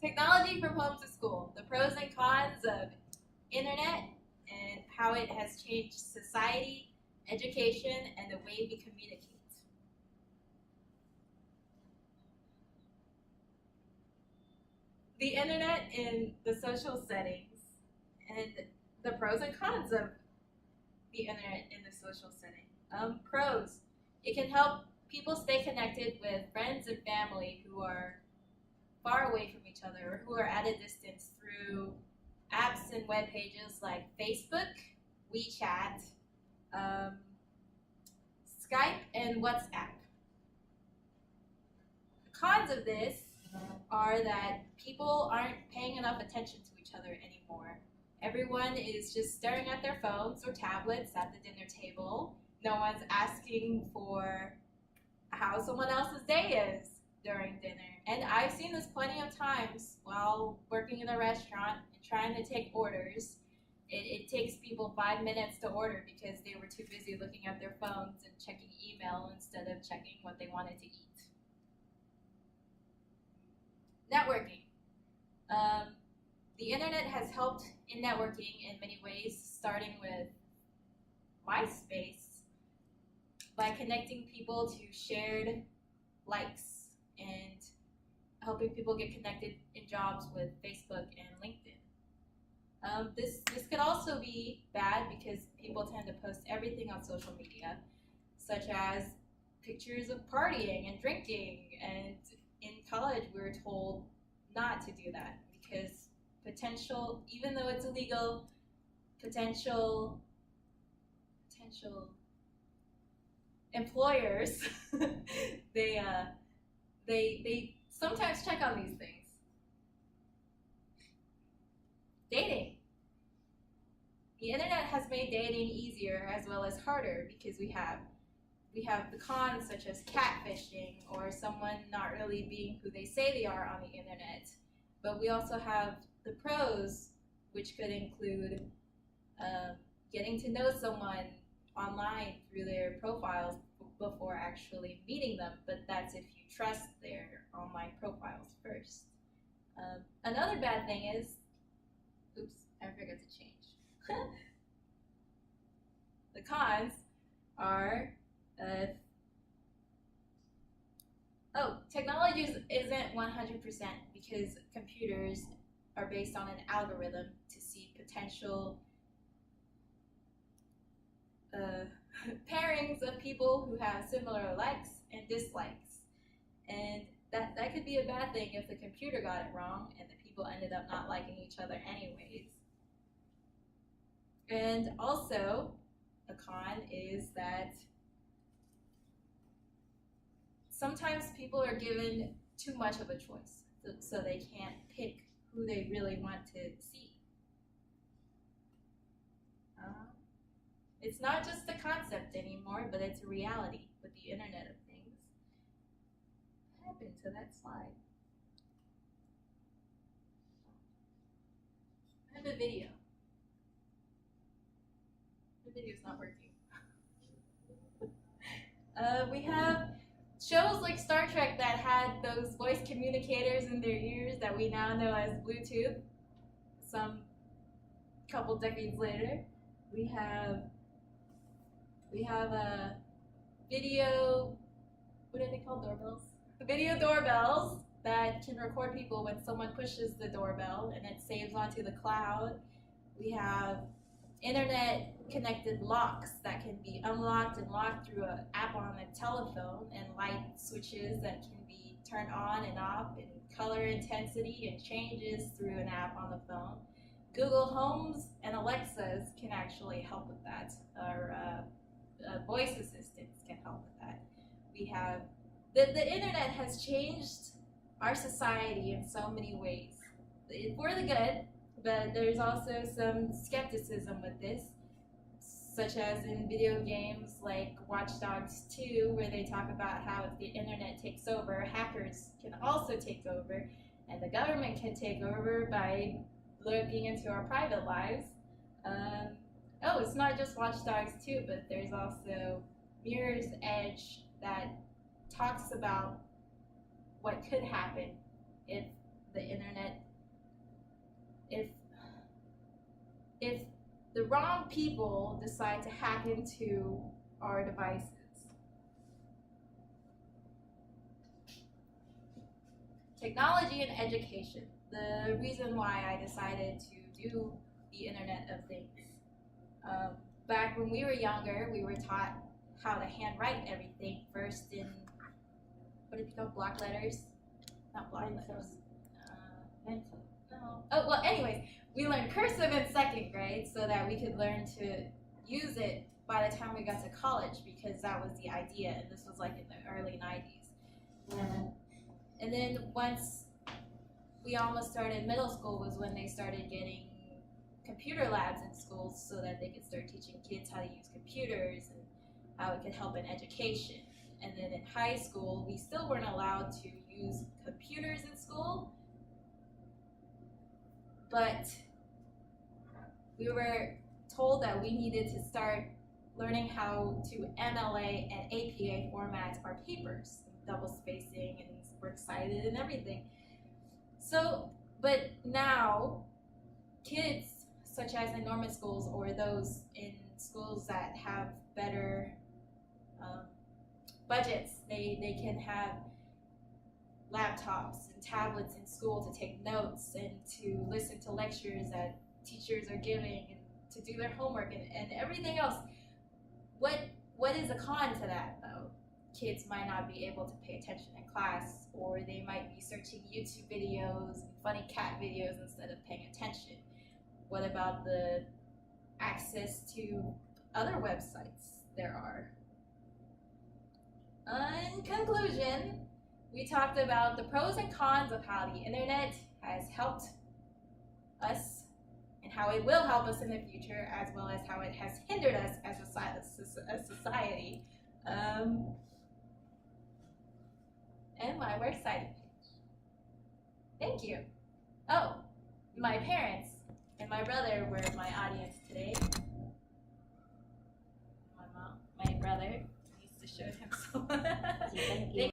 Technology from home to school, the pros and cons of internet and how it has changed society, education, and the way we communicate. The internet in the social settings and the pros and cons of the internet in the social setting. Pros, it can help people stay connected with friends and family who are far away from each other or who are at a distance through apps and web pages like Facebook, WeChat, um, Skype, and WhatsApp. The cons of this are that people aren't paying enough attention to each other anymore. Everyone is just staring at their phones or tablets at the dinner table. No one's asking for how someone else's day is during dinner. And I've seen this plenty of times while working in a restaurant and trying to take orders. It takes people 5 minutes to order because they were too busy looking at their phones and checking email instead of checking what they wanted to eat. Networking. The internet has helped in networking in many ways, starting with MySpace by connecting people to shared likes and helping people get connected in jobs with Facebook and LinkedIn. This could also be bad because people tend to post everything on social media, such as pictures of partying and drinking. And in college, we were told not to do that because potential, even though it's illegal, potential employers, they sometimes check on these things. Dating. The internet has made dating easier as well as harder because we have the cons such as catfishing or someone not really being who they say they are on the internet. But we also have the pros, which could include getting to know someone online through their profiles before actually meeting them, but that's if you trust their online profiles first. Another bad thing is, oops, I forgot to change. The cons are, technology isn't 100% because computers are based on an algorithm to see potential pairings of people who have similar likes and dislikes. And that could be a bad thing if the computer got it wrong and the people ended up not liking each other anyways. And also, a con is that sometimes people are given too much of a choice, so they can't pick who they really want to see. It's not just a concept anymore, but it's a reality with the Internet of Things. What happened to that slide? I have a video. The video's not working. We have shows like Star Trek that had those voice communicators in their ears that we now know as Bluetooth. Some couple decades later, we have a video, what are they called, doorbells? Video doorbells that can record people when someone pushes the doorbell and it saves onto the cloud. We have internet connected locks that can be unlocked and locked through an app on a telephone, and light switches that can be turned on and off, and color intensity and changes through an app on the phone. Google Homes and Alexas can actually help with that, or voice assistants can help with that. We have the internet has changed our society in so many ways for the good, but there's also some skepticism with this, such as in video games like Watch Dogs 2, where they talk about how if the internet takes over, hackers can also take over, and the government can take over by looking into our private lives. It's not just Watch Dogs 2, but there's also Mirror's Edge that talks about what could happen if the internet if the wrong people decide to hack into our devices. Technology and education. The reason why I decided to do the Internet of Things. Back when we were younger, we were taught how to handwrite everything first in, what did you call block letters? Not block letters. Pencil. No. Oh, well, anyways, we learned cursive in second grade so that we could learn to use it by the time we got to college, because that was the idea, and this was like in the early 90s. And then once we almost started middle school was when they started getting computer labs in schools so that they could start teaching kids how to use computers and how it could help in education. And then in high school, we still weren't allowed to use computers in school, but we were told that we needed to start learning how to MLA and APA format our papers, double spacing and works cited and everything. So, but now kids such as in Norman schools or those in schools that have better budgets, they can have laptops and tablets in school to take notes and to listen to lectures that teachers are giving and to do their homework and everything else. What is a con to that though? Kids might not be able to pay attention in class, or they might be searching YouTube videos and funny cat videos instead of paying attention. What about the access to other websites there are? In conclusion, we talked about the pros and cons of how the internet has helped us and how it will help us in the future, as well as how it has hindered us as a society. And my works cited page. Thank you. Oh, my parents and my brother were my audience today. My brother needs to show him so. Thank you.